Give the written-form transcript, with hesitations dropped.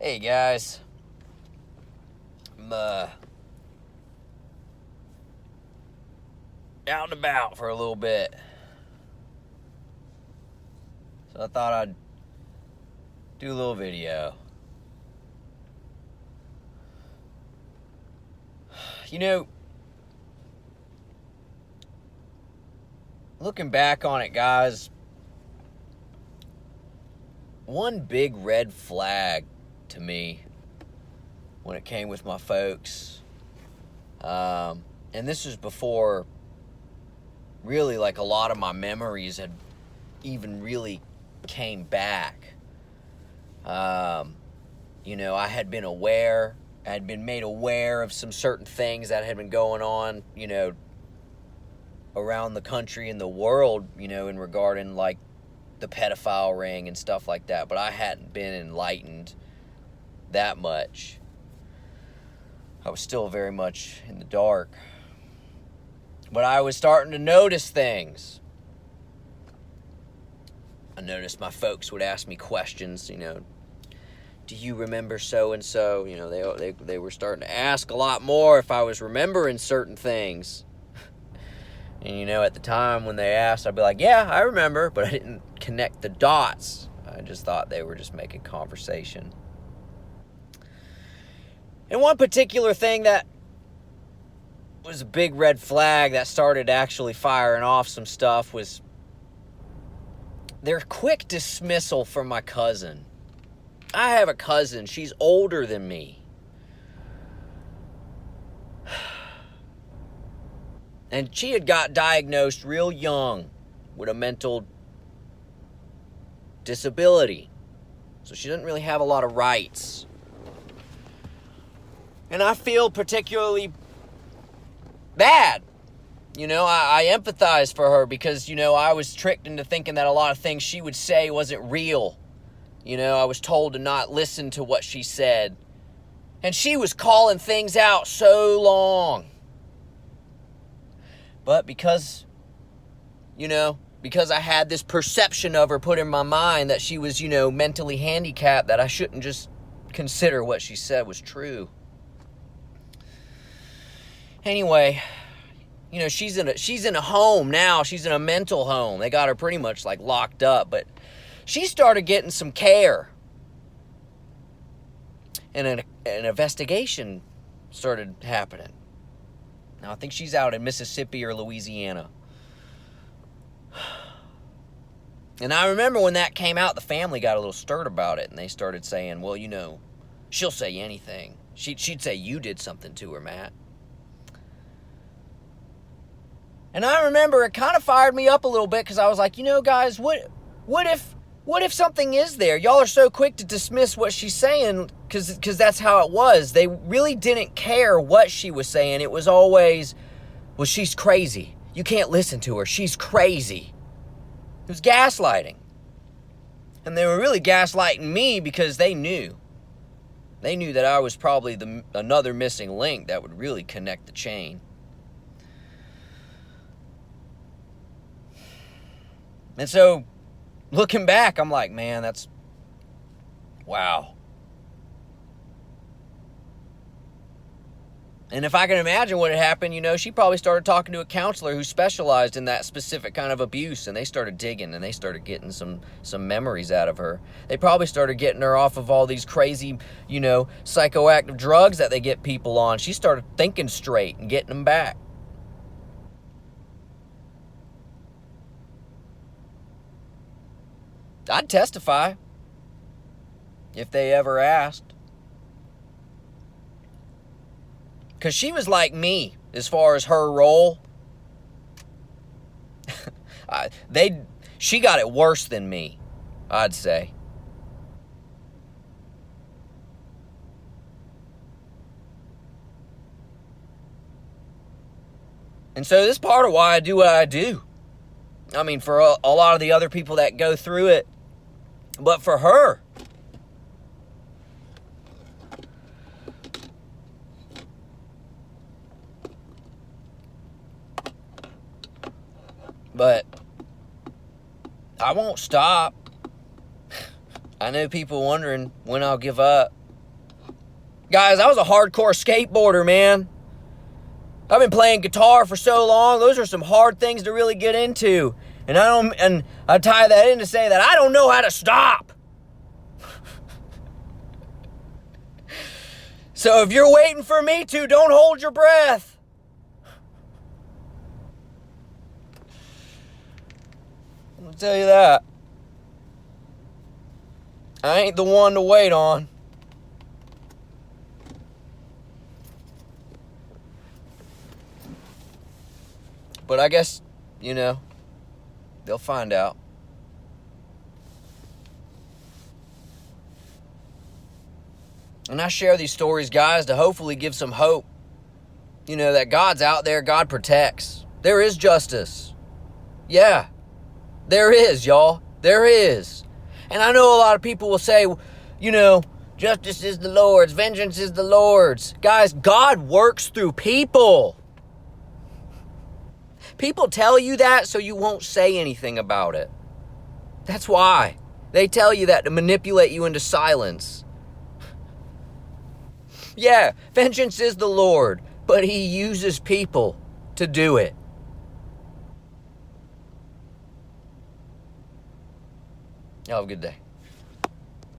Hey guys, I'm out and about for a little bit, so I thought I'd do a little video. You know, looking back on it, guys, one big red flag to me when it came with my folks, and this was before really like a lot of my memories had even really came back. I had been aware, I had been made aware of some certain things that had been going on, around the country and the world, in regarding like the pedophile ring and stuff like that, but I hadn't been enlightened that much. I was still very much in the dark. But I was starting to notice things. I noticed my folks would ask me questions, do you remember so-and-so? They were starting to ask a lot more if I was remembering certain things. And, at the time when they asked, I'd be like, yeah, I remember, but I didn't connect the dots. I just thought they were just making conversation. And one particular thing that was a big red flag that started actually firing off some stuff was their quick dismissal from my cousin. I have a cousin. She's older than me. And she had got diagnosed real young with a mental disability. So she doesn't really have a lot of rights. And I feel particularly bad. I empathize for her because, I was tricked into thinking that a lot of things she would say wasn't real. I was told to not listen to what she said. And she was calling things out so long. But because I had this perception of her put in my mind that she was, mentally handicapped, that I shouldn't just consider what she said was true. Anyway, she's in a home now. She's in a mental home. They got her pretty much like locked up, but she started getting some care. And an investigation started happening. Now I think she's out in Mississippi or Louisiana. And I remember when that came out, the family got a little stirred about it, and they started saying, well, she'll say anything. She'd say you did something to her, Matt. And I remember it kind of fired me up a little bit because I was like, guys, what if something is there? Y'all are so quick to dismiss what she's saying because that's how it was. They really didn't care what she was saying. It was always, well, she's crazy. You can't listen to her. She's crazy. It was gaslighting. And they were really gaslighting me because they knew. They knew that I was probably another missing link that would really connect the chain. And so, looking back, I'm like, man, that's, wow. And if I can imagine what had happened, she probably started talking to a counselor who specialized in that specific kind of abuse, and they started digging, and they started getting some memories out of her. They probably started getting her off of all these crazy, psychoactive drugs that they get people on. She started thinking straight and getting them back. I'd testify if they ever asked. Because she was like me as far as her role. She got it worse than me, I'd say. And so this is part of why I do what I do. I mean, for a lot of the other people that go through it, but for her, but I won't stop. I know people wondering when I'll give up. Guys, I was a hardcore skateboarder, man. I've been playing guitar for so long. Those are some hard things to really get into. And I tie that in to say that I don't know how to stop. So if you're waiting for me to, don't hold your breath. I'll tell you that. I ain't the one to wait on. But I guess, they'll find out. And I share these stories, guys, to hopefully give some hope. That God's out there, God protects. There is justice. Yeah, there is, y'all. There is. And I know a lot of people will say, justice is the Lord's, vengeance is the Lord's. Guys, God works through people. People tell you that so you won't say anything about it. That's why. They tell you that to manipulate you into silence. Yeah, vengeance is the Lord, but he uses people to do it. Y'all have a good day.